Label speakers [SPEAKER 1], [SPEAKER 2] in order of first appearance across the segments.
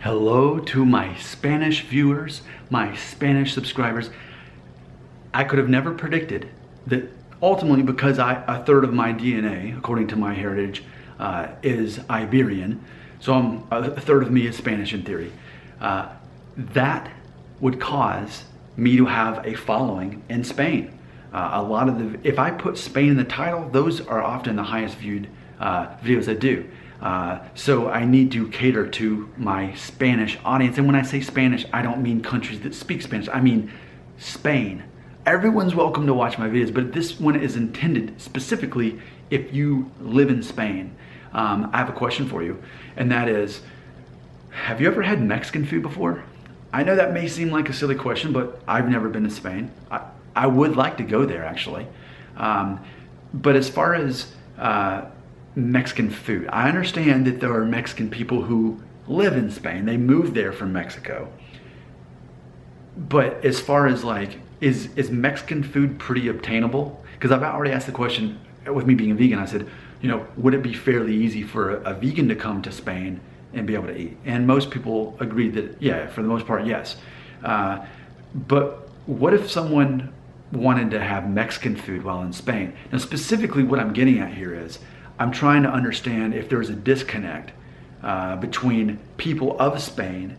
[SPEAKER 1] Hello to my Spanish viewers, my Spanish subscribers. I could have never predicted that ultimately, because a third of my DNA, according to MyHeritage, is Iberian, so a third of me is Spanish in theory, that would cause me to have a following in Spain. If I put Spain in the title, those are often the highest viewed videos I do. So I need to cater to my Spanish audience. And when I say Spanish, I don't mean countries that speak Spanish. I mean Spain. Everyone's welcome to watch my videos, but this one is intended specifically if you live in Spain. I have a question for you, and that is, have you ever had Mexican food before? I know that may seem like a silly question, but I've never been to Spain. I would like to go there, actually. But as far as Mexican food, I understand that there are Mexican people who live in Spain. They moved there from Mexico. But as far as like, is Mexican food pretty obtainable? Because I've already asked the question, with me being a vegan, I said, you know, would it be fairly easy for a vegan to come to Spain and be able to eat? And most people agreed that, yeah, for the most part, yes. But what if someone wanted to have Mexican food while in Spain? Now, specifically what I'm getting at here is, I'm trying to understand if there's a disconnect between people of Spain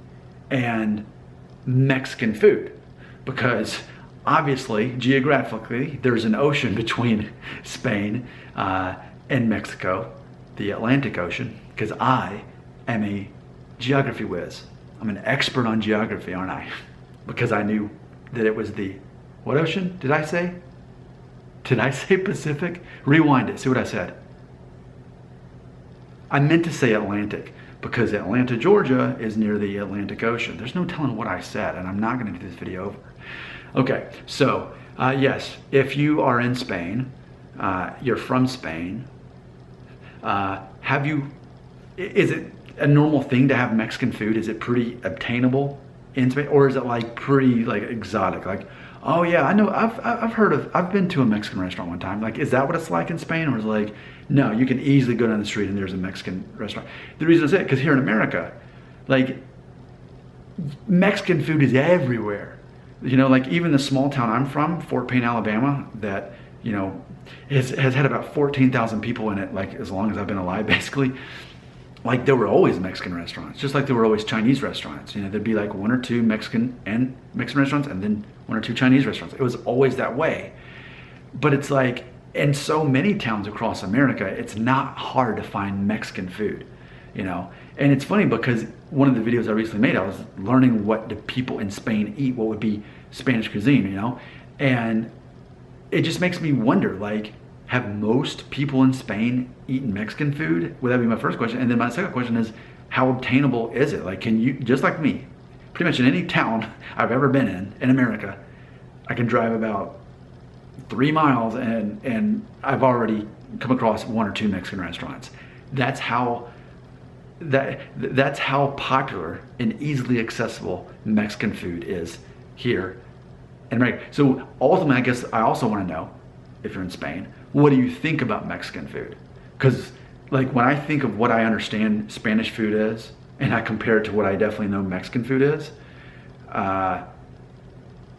[SPEAKER 1] and Mexican food. Because obviously, geographically, there's an ocean between Spain and Mexico, the Atlantic Ocean, because I am a geography whiz. I'm an expert on geography, aren't I? Because I knew that it was the, what ocean did I say? Did I say Pacific? Rewind it, see what I said. I meant to say Atlantic, because Atlanta, Georgia is near the Atlantic Ocean. There's no telling what I said, and I'm not going to do this video over. Okay, so yes, if you are in Spain, you're from Spain, is it a normal thing to have Mexican food? Is it pretty obtainable in Spain, or is it like pretty like exotic? Like, oh yeah, I know, I've been to a Mexican restaurant one time. Like, is that what it's like in Spain? Or is it like, no, you can easily go down the street and there's a Mexican restaurant? The reason I say it, because here in America, like, Mexican food is everywhere. You know, like even the small town I'm from, Fort Payne, Alabama, that, you know, has had about 14,000 people in it, like as long as I've been alive, basically. Like, there were always Mexican restaurants, just like there were always Chinese restaurants. You know, there'd be like one or two Mexican restaurants and then one or two Chinese restaurants. It was always that way. But it's like, in so many towns across America, it's not hard to find Mexican food, you know? And it's funny because one of the videos I recently made, I was learning what do people in Spain eat, what would be Spanish cuisine, you know? And it just makes me wonder, like, have most people in Spain eaten Mexican food? Would that be my first question? And then my second question is, how obtainable is it? Like, can you, just like me, pretty much in any town I've ever been in America, I can drive about 3 miles and I've already come across one or two Mexican restaurants. That's how popular and easily accessible Mexican food is here in America. So ultimately, I guess I also want to know, if you're in Spain, what do you think about Mexican food? Because like, when I think of what I understand Spanish food is, and I compare it to what I definitely know Mexican food is,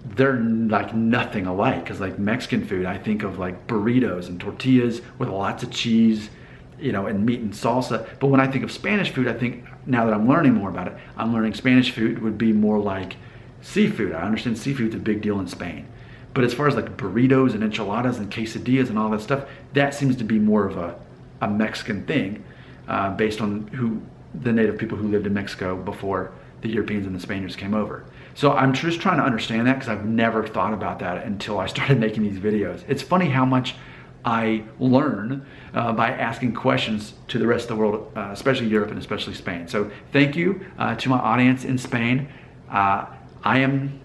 [SPEAKER 1] they're like nothing alike. Because like Mexican food, I think of like burritos and tortillas with lots of cheese, you know, and meat and salsa. But when I think of Spanish food, I think, now that I'm learning more about it, I'm learning Spanish food would be more like seafood. I understand seafood's a big deal in Spain. But as far as like burritos and enchiladas and quesadillas and all that stuff, that seems to be more of a Mexican thing, based on the native people who lived in Mexico before the Europeans and the Spaniards came over. So I'm just trying to understand that, because I've never thought about that until I started making these videos. It's funny how much I learn by asking questions to the rest of the world, especially Europe and especially Spain. So thank you to my audience in Spain. I am,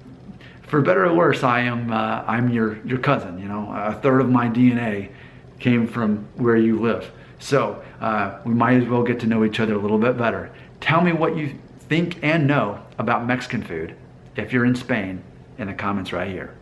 [SPEAKER 1] for better or worse, I'm your cousin. You know, a third of my DNA came from where you live. So we might as well get to know each other a little bit better. Tell me what you think and know about Mexican food if you're in Spain in the comments right here.